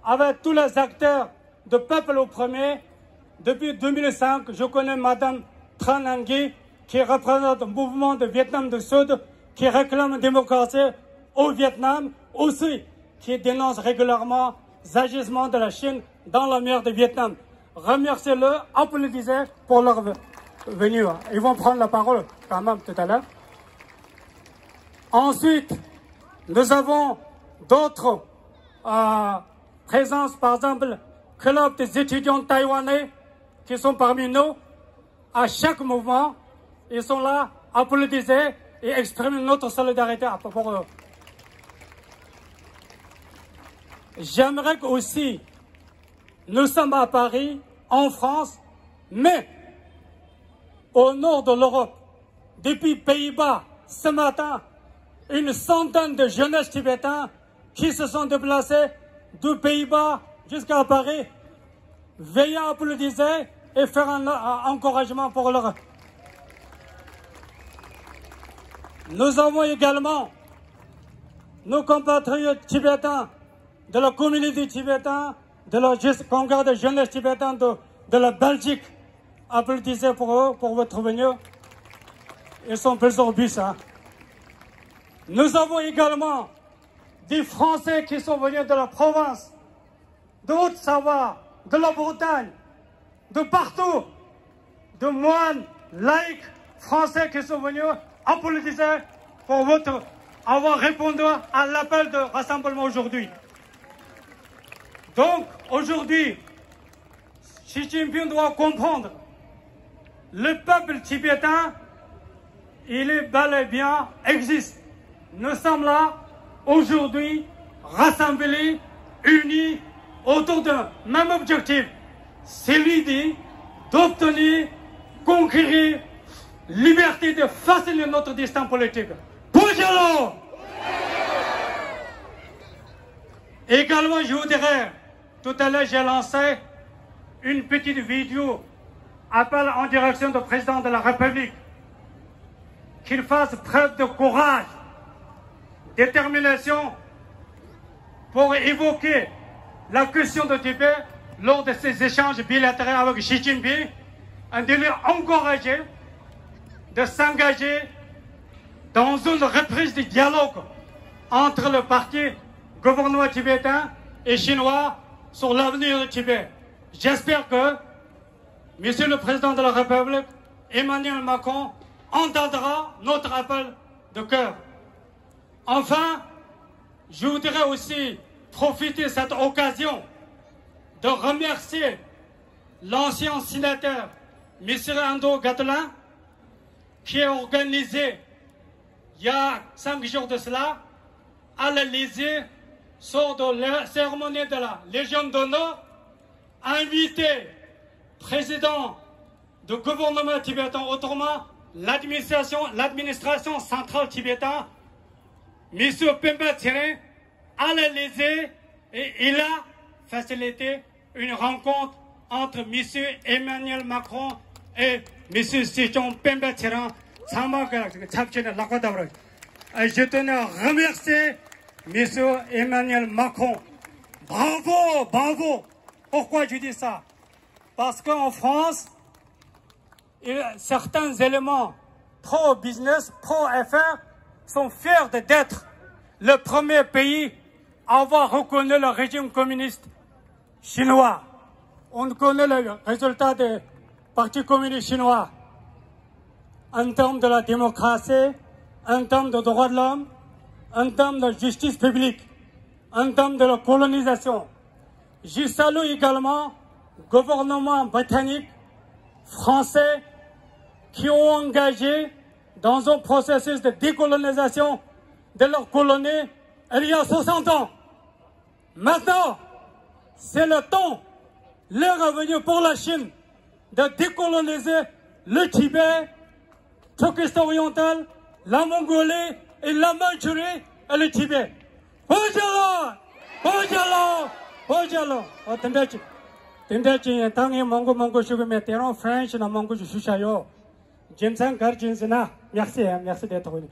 avec tous les acteurs de Peuple au Premier. Depuis 2005, je connais Madame Tran Anh Nguyen, qui représente le mouvement de Vietnam du Sud, qui réclame la démocratie au Vietnam, aussi qui dénonce régulièrement les agissements de la Chine dans la mer du Vietnam. Remerciez-le, applaudissez pour leur venue. Ils vont prendre la parole quand même tout à l'heure. Ensuite, nous avons d'autres présences, par exemple, club des étudiants taïwanais qui sont parmi nous. À chaque mouvement, ils sont là, applaudissez et exprimer notre solidarité à propos d'eux. J'aimerais aussi, nous sommes à Paris, en France, mais au nord de l'Europe, depuis Pays-Bas, ce matin, une centaine de jeunesses tibétains qui se sont déplacés du Pays-Bas jusqu'à Paris. Veuillez applaudir et faire un encouragement pour leur. Nous avons également nos compatriotes tibétains de la communauté tibétaine, de la congrès de jeunesse tibétaine de la Belgique. Applaudissez pour eux, pour votre venue. Ils sont plusieurs bus. Hein. Nous avons également des Français qui sont venus de la province, de Haute-Savoie, de la Bretagne, de partout, de moines, laïcs, Français qui sont venus. Applaudissez pour votre avoir répondu à l'appel de rassemblement aujourd'hui. Donc, aujourd'hui, Xi Jinping doit comprendre, le peuple tibétain, il est bel et bien existe. Nous sommes là, aujourd'hui, rassemblés, unis, autour d'un même objectif, celui d'obtenir, conquérir, liberté de façonner notre destin politique. Bonjour! Également, je voudrais, tout à l'heure, j'ai lancé une petite vidéo, appel en direction du président de la République, qu'il fasse preuve de courage, détermination pour évoquer la question de Tibet lors de ces échanges bilatéraux avec Xi Jinping, et de les encourager de s'engager dans une reprise du dialogue entre le parti gouvernement tibétain et chinois sur l'avenir du Tibet. J'espère que Monsieur le Président de la République, Emmanuel Macron, entendra notre appel de cœur. Enfin, je voudrais aussi profiter de cette occasion de remercier l'ancien sénateur M. Ando Gatlin, qui a organisé, il y a 5 jours de cela, à l'Élysée, sur la cérémonie de la Légion d'honneur, invité président du gouvernement tibétain, autrement l'administration centrale tibétaine, M. Pemba Tsirin, à l'Élysée, et il a facilité une rencontre entre M. Emmanuel Macron et M. Sichon Pemba Tsirin. Je tenais à remercier M. Emmanuel Macron. Bravo, bravo. Pourquoi je dis ça? Parce qu'en France, certains éléments pro-business, pro-affaires sont fiers d'être le premier pays à avoir reconnu le régime communiste chinois. On connaît le résultat du Parti communiste chinois en termes de la démocratie, en termes de droits de l'homme, en termes de justice publique, en termes de la colonisation. Je salue également le gouvernement britannique, français, qui ont engagé dans un processus de décolonisation de leur colonie il y a 60 ans. Maintenant, c'est le temps, l'heure est venue pour la Chine de décoloniser le Tibet, Turkestan oriental, la Mongolie et la Mandchourie et le Tibet. Bonjour! Bonjour! Bonjour! Tendeci, tangi Mongo Shugame, Teron French, and Mongo Shushayo. Jensen Garjinsina, merci d'être venu.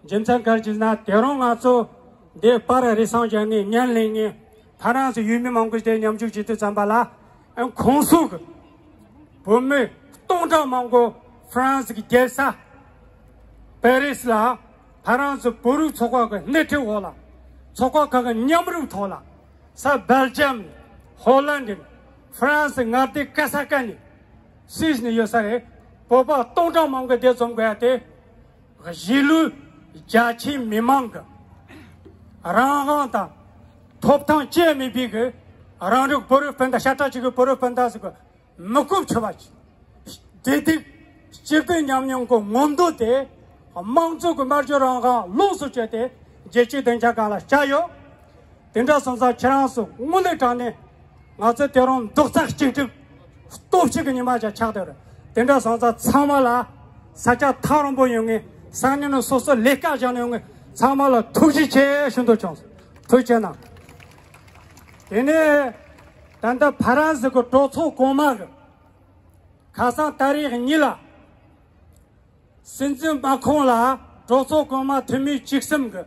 Jensen Garjinsina, Teron Atso, des Pararisans Jani, Nyanling, 파란색 유명한 데 냠죽지도 잠발라 공속 보면 동자망고 프랑스기 대사 페리스라 파란색 보루 초과가 네트워라 초과가 냠르 토라 사 벨지엄 홀란드 프랑스 나티 카사카니 시즈니 요사레 보바 동자망고 대정과한테 지루 자치 미망가 아랑한다 톱탕 제미 비그 아랑룩 버르펀다 샤타치고 버르펀다스고 먹고 쳐봤지 데디 제대 냠냠고 mond도데 망조고 말저랑가 로스제데 제치 된자가라 자요 된다 선사 차랑수 오늘 전에 어제 때론 독삭 찡찡 또치기니 맞아 차더라 된다 선사 참말라 사자 타론 보용에 상년은 소소 레까잖아요 참말라 투지체 신도청 투지나 얘네 단다 파란색고 도초 고마가 가상 다리 니라 신진 마콩라 도초 고마 투미 직섬가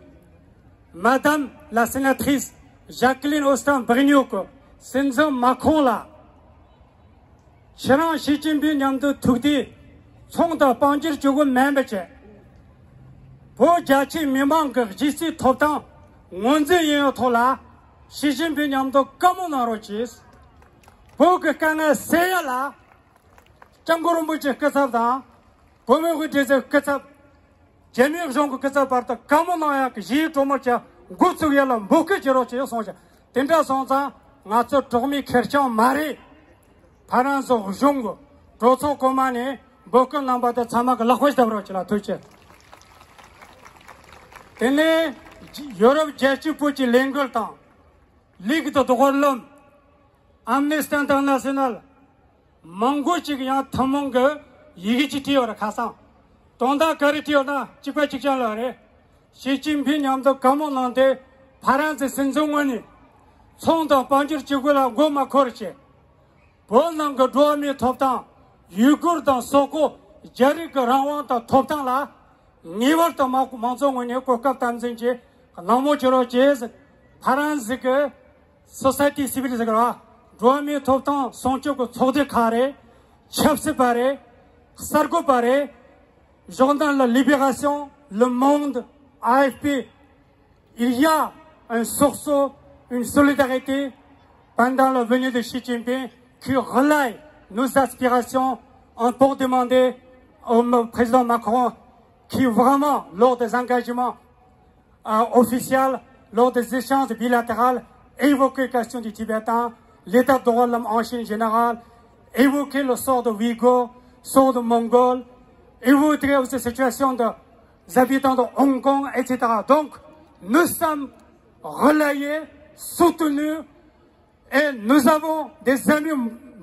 마담 라 sénatrice Jacqueline Austin-Brignoc 신진 마콩라 시랑 시진빈 냠도 투디 총다 방지를 주고 멤버제 보자치 미망가 지시 톱당 원전이요 토라 시진빈 냠도 까무나로지스 보그 강에 세야라 장고로 무지 끝sab다 보면 그제서 끝sab 재미없 정도 끝sab다 까무나야 그 지토마자 고츠야라 목게저로지요 소자 된다 소자 나저 조금이 결정 말이 파란소 정고 도초 고만에 먹고 남바다 자막 라고스다 그러지라 도체 근데 유럽 제치 포치 랭글당 리그도 도걸럼 암네스티 인터내셔널 몽고치기야 터몽거 이기치티오라 가상 돈다 거리티오나 집회직장라래 시진핑 냠도 가문한테 파란색 선정원이 총도 반지를 지고라 고마 거르치 본남거 도미 톱당 유거당 쏘고 자리가 라완다 톱당라 니월도 막고 망정원이 꼭갑 담진지 나머지로 제스 파란색 소사이티 시빌리즈가 도미 톱당 손쪽고 초대 카레 첩스 바레 sarko pare journal La Libération, Le Monde, AFP, il y a un sursaut, une solidarité pendant la venue de Xi Jinping qui relaie nos aspirations pour demander au président Macron qui vraiment, lors des engagements officiels, lors des échanges bilatéraux, évoquer la question du Tibétain, l'état de droit de l'homme en Chine générale, évoquer le sort de Ouïghours, sort de Mongols, évoquer aussi la situation des habitants de Hong Kong, etc. Donc, nous sommes relayés, soutenus, et nous avons des amis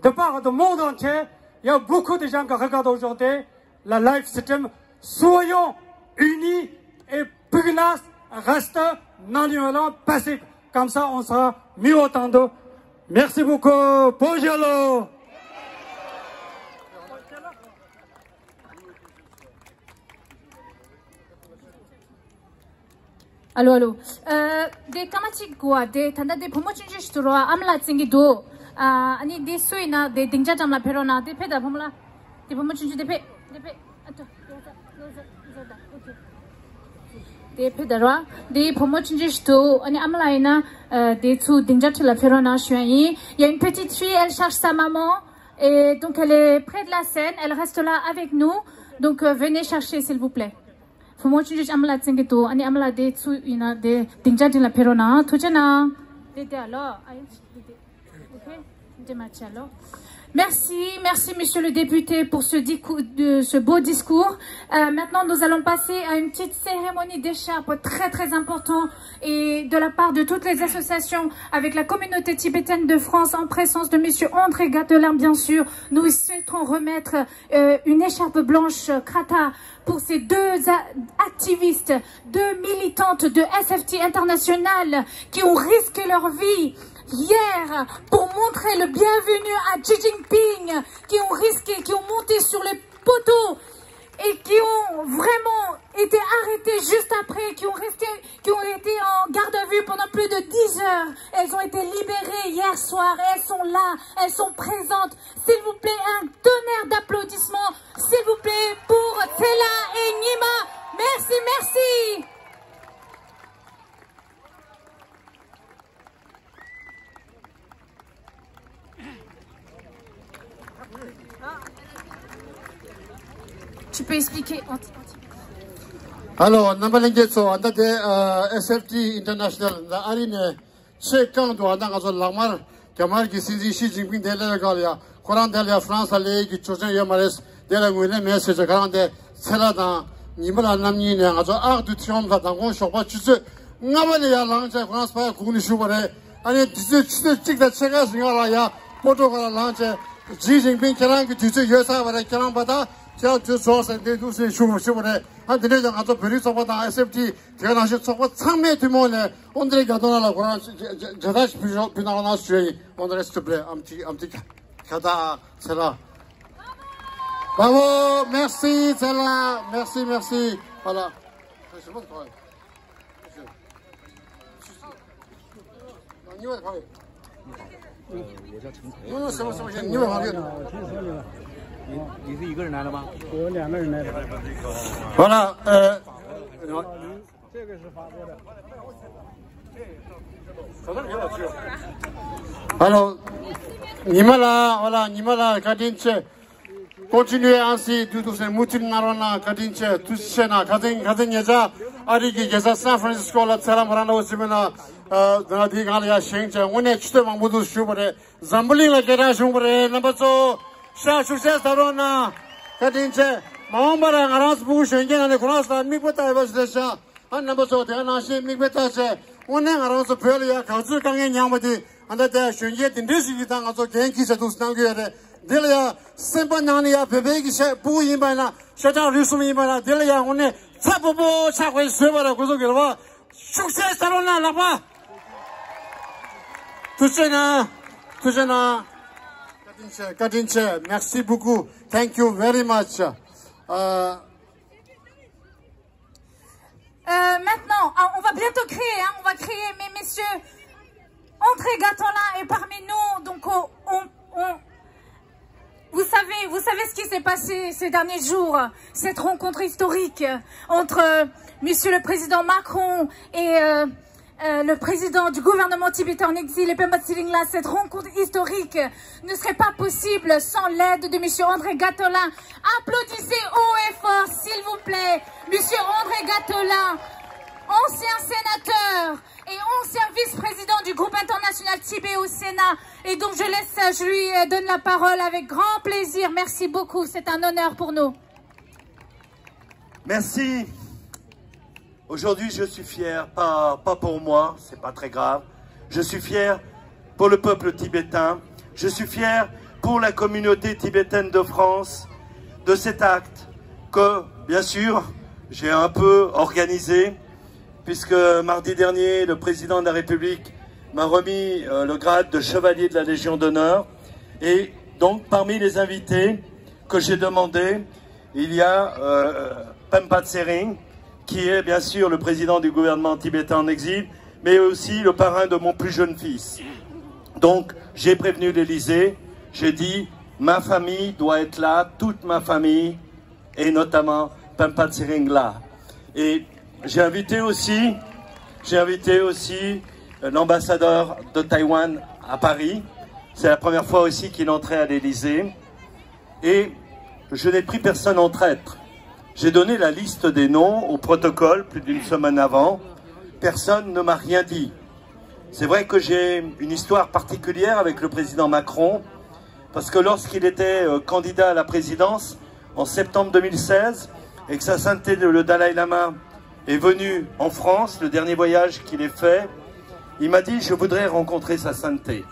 de part du monde entier. Il y a beaucoup de gens qui regardent aujourd'hui la live stream. Soyons unis et pugnaces, restons non-violents, pacifiques. Comme ça, on sera mieux entendu. Merci beaucoup. Bonjour. Allô. Des thématiques quoi, des tanda des promotions juste roi, amla tsingido, ani des suina, des dingjam la perona, des peda pomla, des promotions des pe, attends, des pedara, des promotions juste, ani amla ina, des tout dingjam la perona chuani. Il y a une petite fille, elle cherche sa maman, et donc elle est près de la scène, elle reste là avec nous, donc venez chercher s'il vous plaît. Promotion amla tsingitu ani amla de tsu ina de dingjadin la perona tujana de alors OK Merci monsieur le député pour ce beau discours. Maintenant nous allons passer à une petite cérémonie d'écharpe très importante et de la part de toutes les associations avec la communauté tibétaine de France en présence de monsieur André Gatelin bien sûr. Nous souhaiterons remettre une écharpe blanche Krata pour ces deux activistes, deux militantes de SFT International qui ont risqué leur vie hier pour montrer le bienvenu à Xi Jinping, qui ont risqué, qui ont monté sur les poteaux et qui ont vraiment été arrêtées juste après, qui ont été en garde à vue pendant plus de 10 heures. Elles ont été libérées hier soir et elles sont là, elles sont présentes. S'il vous plaît, un tonnerre d'applaudissements, s'il vous plaît, pour Tsela et Nyima. Merci, merci. Tu peux expliquer. Alors, Nambalengetso, on a des SFT International, la Arine, c'est quand on a un lamar, Kamal qui s'est dit Xi Jinping de la Galia, Coran de la France, les qui choisissent Yamares, de la Mouine, mais c'est le grand de Celadan, Nimala Namni, un art du triomphe dans un choix, tu sais, Namalia, l'ange, France, pas Kouni Choubare, allez, tu sais, que la Tchéga, Singalaya, Portugal, l'ange, Xi Jinping, Karan, tu sais, Yosa, Karan Bata, 제가 저 조사한테 두세 주무시보네 한 드네장 가서 별이 서보다 SFT 제가 나시 서보 참매 뒤모네 오늘의 가도나라고 저다시 비나가 나수이 오늘의 스트레 암티 가다 셀라 bravo merci 셀라 merci voilà c'est bon toi non c'est bon你们好的你是一个人来的吗？我2个人来的。voilà 这个是法国的。Alors, Nimala, voilà, Nimala, Kadinche, continuez ainsi, tout ce moutin narona, Kadinche, tout ce chena, Kadin Yaza, Ariki, Yaza, San Francisco, la Salam Rano, Simena, dans la Digalia, Shenche, on est justement Moudou Choubare, Zambuli, la Gera Choubare, Nabazo, Sha Chouches, Tarona, Kadinche, Mahomara, Arans Bush, and Yan, and Cross, and Mikota was the Sha, and Nabazo, the Anashi, Mikbetache, one Arans of Pelia, Kazu Kang Yamadi, and that they should yet in this Yitan, also Yankee, to Snugger, Delia, Sempanania, Pebegi, Pui Bana, Shata Rusumi Bana, Delia, one Sapo, Chakwe, Silver, Kuzugava, Success, Tarona, Lapa. Tujana, Kadinche, merci beaucoup. Thank you very much. Maintenant, on va bientôt créer, on va créer, mais messieurs, André Gattolin est parmi nous, donc vous savez ce qui s'est passé ces derniers jours, cette rencontre historique entre monsieur le président Macron et le président du gouvernement tibétain en exil, Pemba Tsilingla. Cette rencontre historique ne serait pas possible sans l'aide de monsieur André Gattolin. Applaudissez haut et fort, s'il vous plaît, monsieur André Gattolin, ancien sénateur et ancien vice-président du groupe international Tibet au Sénat. Et donc je lui donne la parole avec grand plaisir. Merci beaucoup, c'est un honneur pour nous. Merci. Aujourd'hui, je suis fier, pas pour moi, c'est pas très grave. Je suis fier pour le peuple tibétain. Je suis fier pour la communauté tibétaine de France de cet acte que, bien sûr, j'ai un peu organisé, puisque mardi dernier, le président de la République m'a remis le grade de chevalier de la Légion d'honneur. Et donc, parmi les invités que j'ai demandé, il y a Pemba Tsering, qui est bien sûr le président du gouvernement tibétain en exil, mais aussi le parrain de mon plus jeune fils. Donc, j'ai prévenu l'Élysée, j'ai dit, ma famille doit être là, toute ma famille, et notamment Pemba Tsering là. Et j'ai invité aussi l'ambassadeur de Taïwan à Paris. C'est la première fois aussi qu'il entrait à l'Élysée. Et je n'ai pris personne en traître. J'ai donné la liste des noms au protocole plus d'une semaine avant. Personne ne m'a rien dit. C'est vrai que j'ai une histoire particulière avec le président Macron, parce que lorsqu'il était candidat à la présidence en septembre 2016, et que sa sainteté le Dalai Lama est venu en France, le dernier voyage qu'il ait fait, il m'a dit « je voudrais rencontrer sa sainteté ».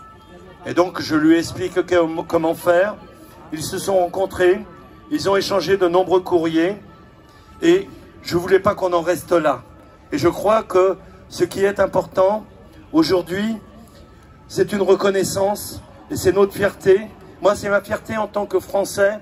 Et donc je lui explique comment faire. Ils se sont rencontrés, ils ont échangé de nombreux courriers et je ne voulais pas qu'on en reste là. Et je crois que ce qui est important aujourd'hui, c'est une reconnaissance et c'est notre fierté. Moi, c'est ma fierté en tant que Français,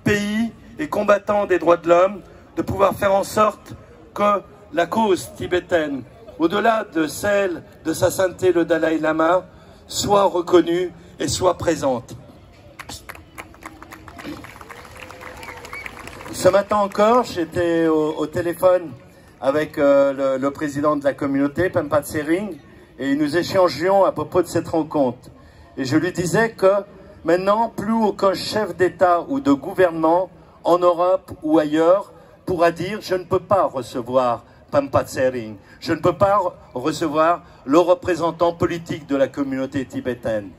pays et combattants des droits de l'homme de pouvoir faire en sorte que la cause tibétaine, au-delà de celle de Sa Sainteté le Dalai Lama, soit reconnue et soit présente. Ce matin encore, j'étais au téléphone avec le président de la communauté, Pampa Tsering, et nous échangions à propos de cette rencontre. Et je lui disais que maintenant, plus aucun chef d'État ou de gouvernement en Europe ou ailleurs pourra dire « je ne peux pas recevoir Pampa Tsering, je ne peux pas recevoir le représentant politique de la communauté tibétaine ».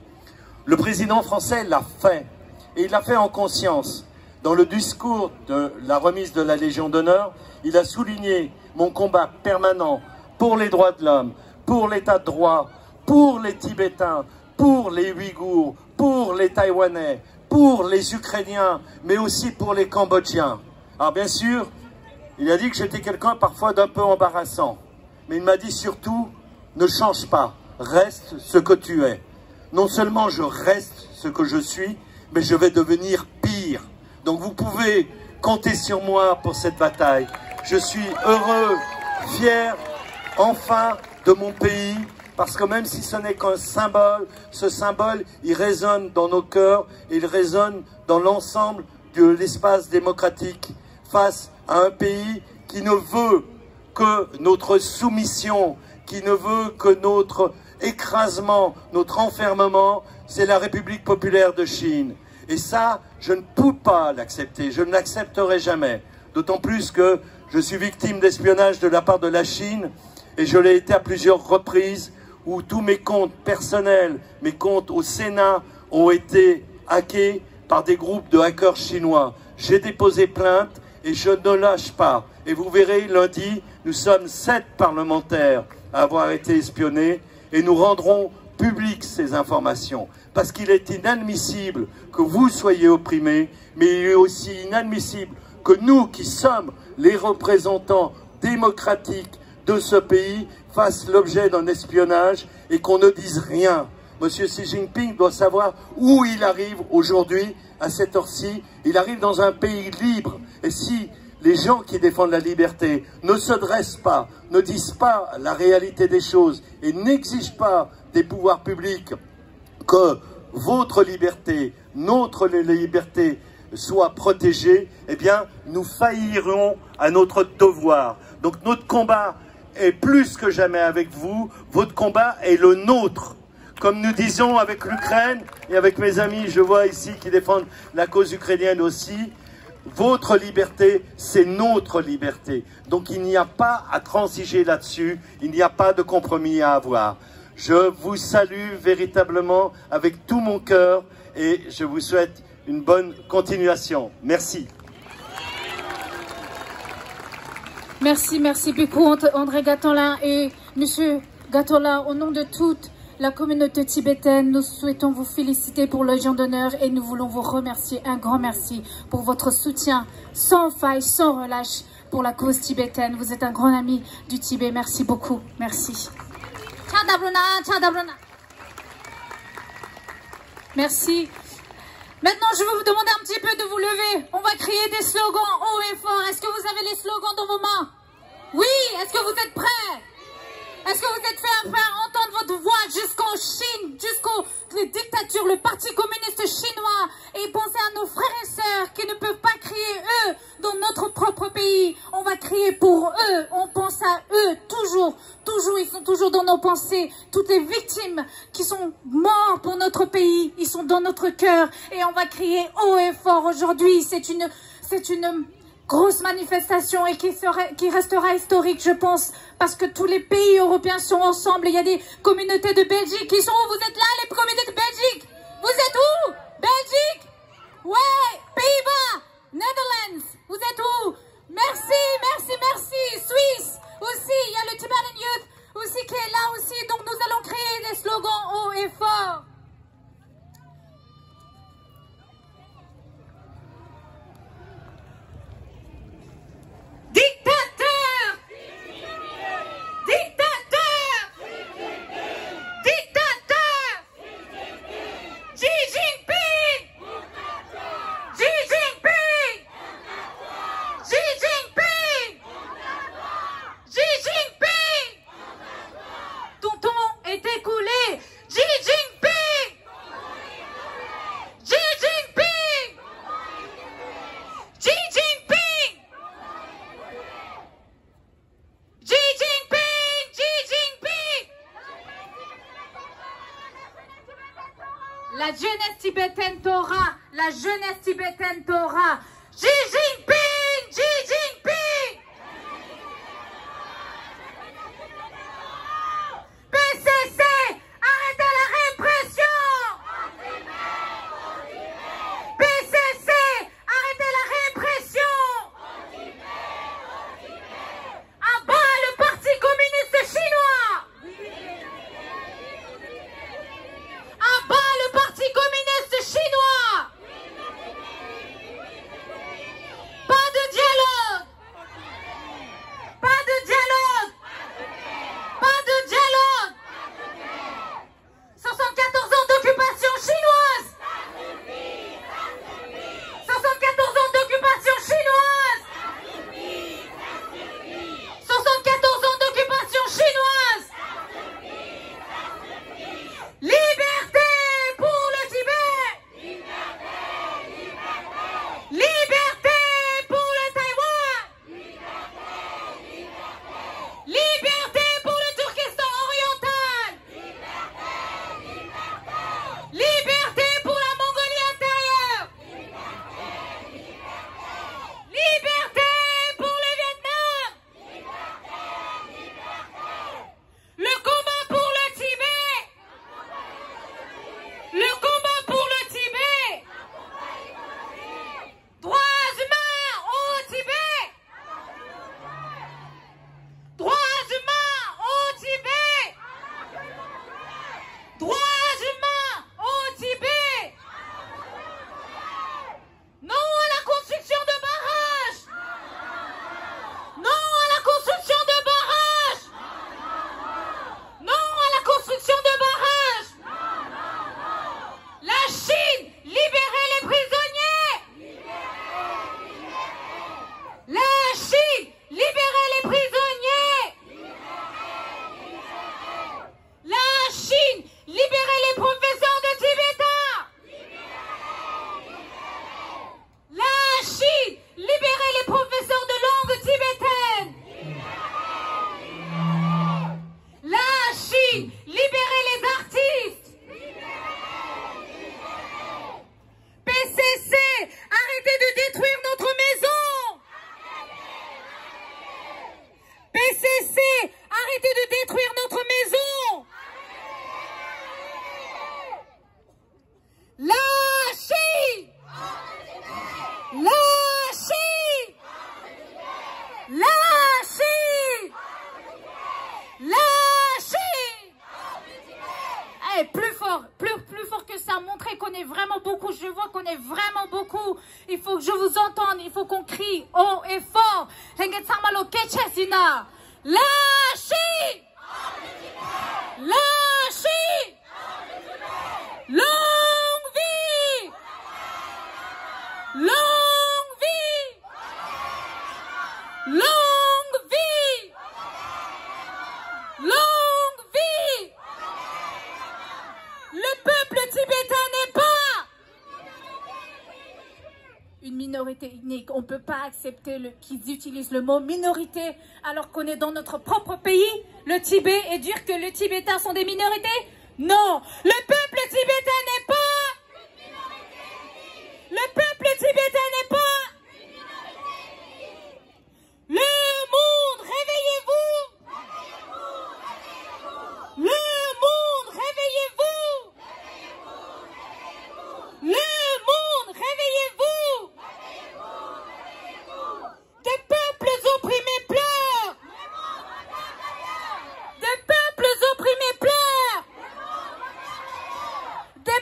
Le président français l'a fait, et il l'a fait en conscience. Dans le discours de la remise de la Légion d'honneur, il a souligné mon combat permanent pour les droits de l'homme, pour l'état de droit, pour les Tibétains, pour les Ouïghours, pour les Taïwanais, pour les Ukrainiens, mais aussi pour les Cambodgiens. Alors bien sûr, il a dit que j'étais quelqu'un parfois d'un peu embarrassant, mais il m'a dit surtout, ne change pas, reste ce que tu es. Non seulement je reste ce que je suis, mais je vais devenir pire. Donc vous pouvez compter sur moi pour cette bataille. Je suis heureux, fier, enfin, de mon pays, parce que même si ce n'est qu'un symbole, ce symbole, il résonne dans nos cœurs, il résonne dans l'ensemble de l'espace démocratique face à un pays qui ne veut que notre soumission, qui ne veut que notre écrasement, notre enfermement, c'est la République populaire de Chine. Et ça, je ne peux pas l'accepter, je ne l'accepterai jamais. D'autant plus que je suis victime d'espionnage de la part de la Chine, et je l'ai été à plusieurs reprises, où tous mes comptes personnels, mes comptes au Sénat, ont été hackés par des groupes de hackers chinois. J'ai déposé plainte et je ne lâche pas. Et vous verrez, lundi, nous sommes 7 parlementaires à avoir été espionnés, et nous rendrons publiques ces informations. Parce qu'il est inadmissible que vous soyez opprimés, mais il est aussi inadmissible que nous, qui sommes les représentants démocratiques de ce pays, fassent l'objet d'un espionnage et qu'on ne dise rien. Monsieur Xi Jinping doit savoir où il arrive aujourd'hui, à cette heure-ci. Il arrive dans un pays libre. Et si les gens qui défendent la liberté ne se dressent pas, ne disent pas la réalité des choses et n'exigent pas des pouvoirs publics que votre liberté, notre liberté soit protégée, eh bien, nous faillirons à notre devoir. Donc notre combat est plus que jamais avec vous, votre combat est le nôtre. Comme nous disons avec l'Ukraine et avec mes amis, je vois ici, qui défendent la cause ukrainienne aussi, votre liberté, c'est notre liberté. Donc il n'y a pas à transiger là-dessus, il n'y a pas de compromis à avoir. Je vous salue véritablement avec tout mon cœur et je vous souhaite une bonne continuation. Merci. Merci beaucoup André Gatollin et Monsieur Gatollin, au nom de toute la communauté tibétaine, nous souhaitons vous féliciter pour le Légion d'honneur et nous voulons vous remercier, un grand merci pour votre soutien sans faille, sans relâche pour la cause tibétaine. Vous êtes un grand ami du Tibet, merci beaucoup, merci. Merci. Maintenant, je vais vous demander un petit peu de vous lever. On va crier des slogans haut et fort. Est-ce que vous avez les slogans dans vos mains? Oui. Est-ce que vous êtes prêts? Est-ce que vous êtes fait entendre votre voix jusqu'en Chine, jusqu'aux dictatures, le Parti communiste chinois? Et pensez à nos frères et sœurs qui ne peuvent pas crier eux dans notre propre pays. On va crier pour eux. On pense à eux toujours. Toujours, ils sont toujours dans nos pensées. Toutes les victimes qui sont mortes pour notre pays, ils sont dans notre cœur. Et on va crier haut et fort aujourd'hui. C'est une grosse manifestation et qui restera historique, je pense, parce que tous les pays européens sont ensemble. Il y a des communautés de Belgique qui sont où? Vous êtes là, les communautés de Belgique? Vous êtes où? Belgique? Ouais, Pays-Bas, Netherlands, vous êtes où? Merci, merci, merci. Suisse aussi, il y a le Tibetan Youth aussi qui est là aussi. Donc nous allons créer des slogans haut et fort. Dictateur! Dictateur! Dictateur! La jeunesse tibétaine t'aura. La jeunesse tibétaine t'aura. Xi Jinping! Xi Jinping! PCC! Arrêtez la répression! PCC! Arrêtez la répression! À bas le Parti communiste chinois! À bas le Parti communiste chinois! Pas de dialogue! Pas de dialogue! Pas de dialogue! 74 ans d'occupation chinoise! 74 ans d'occupation chinoise! 74 ans d'occupation chinoise! Liberté pour le Tibet! Liberté pour le Taïwan! Liberté pour le Turkestan oriental! Liberté pour la Mongolie intérieure! Liberté pour le Vietnam! Le combat pour le Tibet! Le combat pour le Tibet! Droits humains au Tibet! Droits humains au Tibet! Droits humains au Tibet! Non à la construction de barrages! Non à la construction de barrages! Non à la construction de barrages! La Chine, libérez les prisonniers! La Chine, libérez les prisonniers! La Chine, libérez les professeurs de tibétain! La Chine, libérez les professeurs de langue tibétaine! La Chine, libérez les artistes! PCC, arrêtez de détruire notre maison! PCC, arrêtez de détruire notre maison! La Chine! La Chine! La Chine! La Chine! Eh, plus fort, plus fort que ça, montrez qu'on est vraiment beaucoup, je vois qu'on est vraiment beaucoup. Il faut que je vous entende, il faut qu'on crie haut et fort. La Chine! La Chine! Longue vie! Longue vie! Longue vie! Longue vie! Le peuple tibétain n'est pas une minorité ethnique. On ne peut pas accepter qu'ils utilisent le mot minorité alors qu'on est dans notre propre pays, le Tibet, et dire que les Tibétains sont des minorités. Non, le peuple tibétain n'est pas... Le peuple tibétain n'est pas... Le monde, réveillez-vous! Le monde, réveillez-vous! Le monde, réveillez-vous! Des peuples opprimés pleurent! Des peuples opprimés pleurent! Des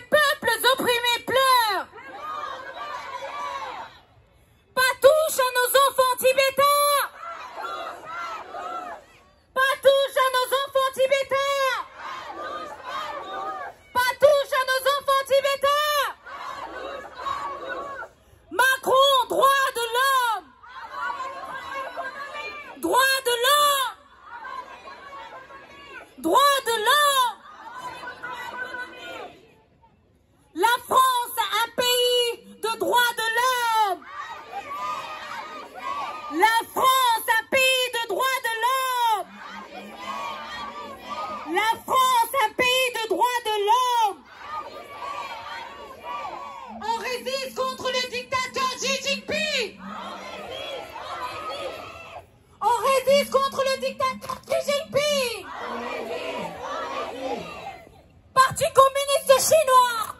dictateur Xi Jinping. Parti communiste chinois.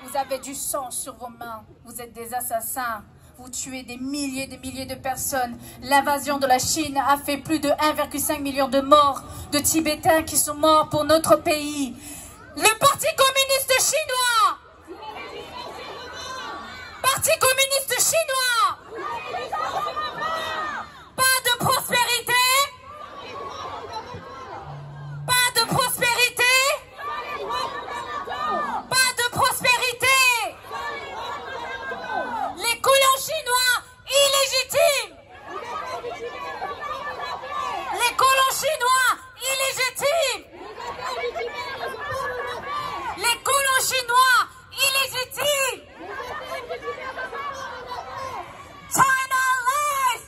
Vous avez du sang sur vos mains. Vous êtes des assassins. Vous tuez des milliers de personnes. L'invasion de la Chine a fait plus de 1,5 million de morts, de Tibétains qui sont morts pour notre pays. Le Parti communiste chinois. Parti communiste chinois. Pas de prospérité. Pas de prospérité. Pas de prospérité. Les colons chinois illégitimes. Les colons chinois illégitimes. Les colons chinois illégitimes. China lies.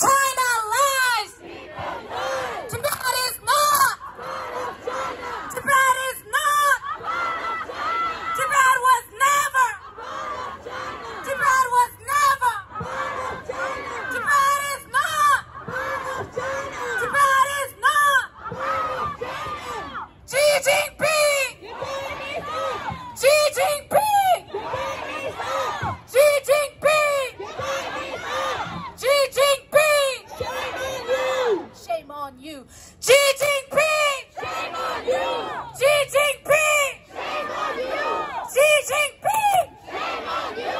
China lies. Tibet is not. Tibet is not. Tibet was never. Tibet was never. Tibet is not. Tibet is not. Xi Jinping. Xi Jinping. Xi Jinping. Xi Jinping. Shame on you. Xi Jinping. Shame on you. Xi Jinping. Shame on you. Xi Jinping. Shame on you.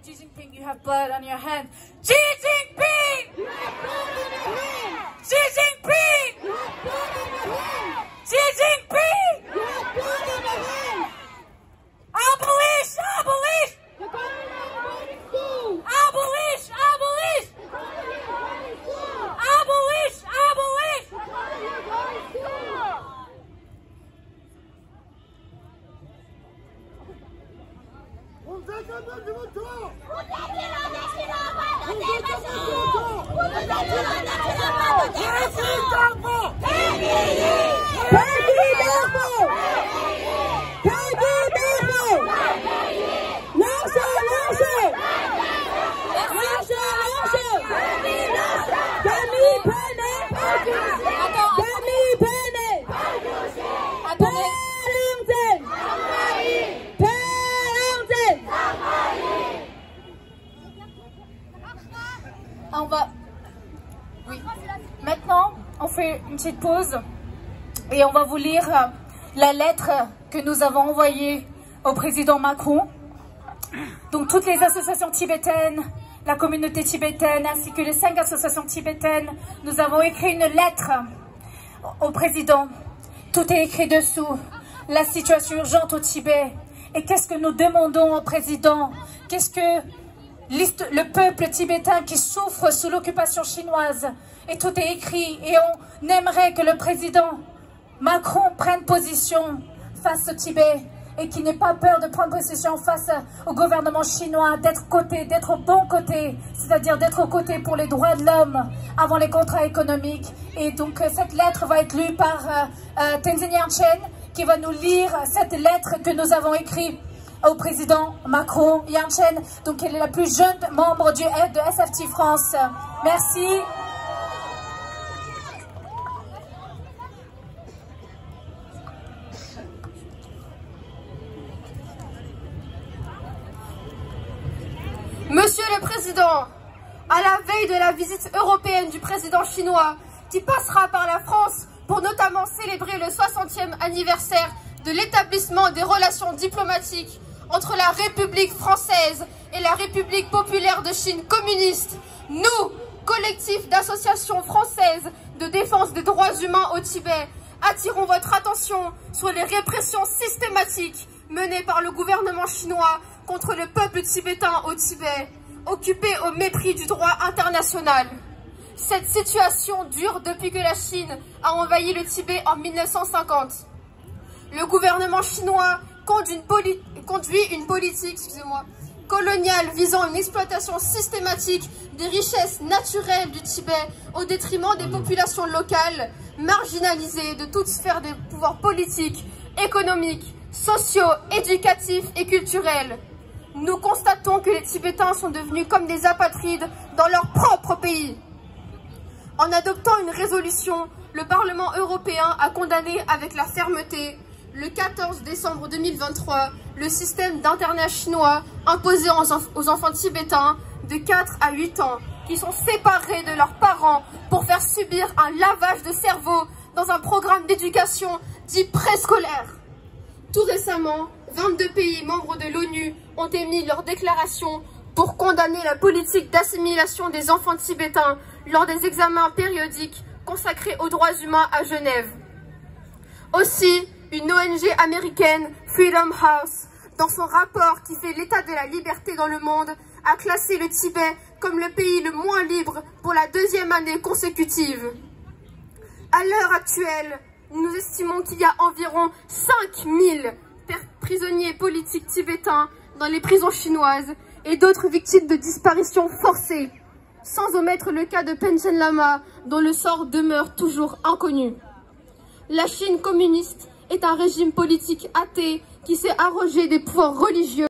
Xi Jinping, you have blood on your hands. Xi Jinping. You have blood on your hands. Xi Jinping. You have blood on your hands. Xi Jinping. You have blood on your hands. Abolish, abolish. Abolish, abolish. Abolish, abolish. On va... Oui. Maintenant, on fait une petite pause et on va vous lire la lettre que nous avons envoyée au président Macron. Donc toutes les associations tibétaines, la communauté tibétaine ainsi que les 5 associations tibétaines, nous avons écrit une lettre au président. Tout est écrit dessous. La situation urgente au Tibet. Et qu'est-ce que nous demandons au président? Qu'est-ce que le peuple tibétain qui souffre sous l'occupation chinoise? Et tout est écrit. Et on aimerait que le président Macron prenne position face au Tibet et qu'il n'ait pas peur de prendre position face au gouvernement chinois, d'être au bon côté, c'est-à-dire d'être au côté pour les droits de l'homme avant les contrats économiques. Et donc cette lettre va être lue par Tenzin Yanchen, qui va nous lire cette lettre que nous avons écrite au président Macron. Yanchen, donc elle est la plus jeune membre de FFT France. Merci. Monsieur le Président, à la veille de la visite européenne du président chinois, qui passera par la France pour notamment célébrer le 60e anniversaire de l'établissement des relations diplomatiques entre la République française et la République populaire de Chine communiste, nous, collectif d'associations françaises de défense des droits humains au Tibet, attirons votre attention sur les répressions systématiques menées par le gouvernement chinois contre le peuple tibétain au Tibet, occupé au mépris du droit international. Cette situation dure depuis que la Chine a envahi le Tibet en 1950. Le gouvernement chinois conduit une politique coloniale visant une exploitation systématique des richesses naturelles du Tibet au détriment des populations locales marginalisées de toutes sphères des pouvoirs politiques, économiques, sociaux, éducatifs et culturels. nous constatons que les Tibétains sont devenus comme des apatrides dans leur propre pays. En adoptant une résolution, le Parlement européen a condamné avec la fermeté, le 14 décembre 2023, le système d'internat chinois imposé aux enfants tibétains de 4 à 8 ans, qui sont séparés de leurs parents pour faire subir un lavage de cerveau dans un programme d'éducation dit préscolaire. Tout récemment, 22 pays membres de l'ONU ont émis leur déclaration pour condamner la politique d'assimilation des enfants tibétains lors des examens périodiques consacrés aux droits humains à Genève. Aussi, une ONG américaine, Freedom House, dans son rapport qui fait l'état de la liberté dans le monde, a classé le Tibet comme le pays le moins libre pour la 2e année consécutive. À l'heure actuelle, nous estimons qu'il y a environ 5000 prisonniers politiques tibétains dans les prisons chinoises et d'autres victimes de disparitions forcées, sans omettre le cas de Panchen Lama, dont le sort demeure toujours inconnu. La Chine communiste est un régime politique athée qui s'est arrogé des pouvoirs religieux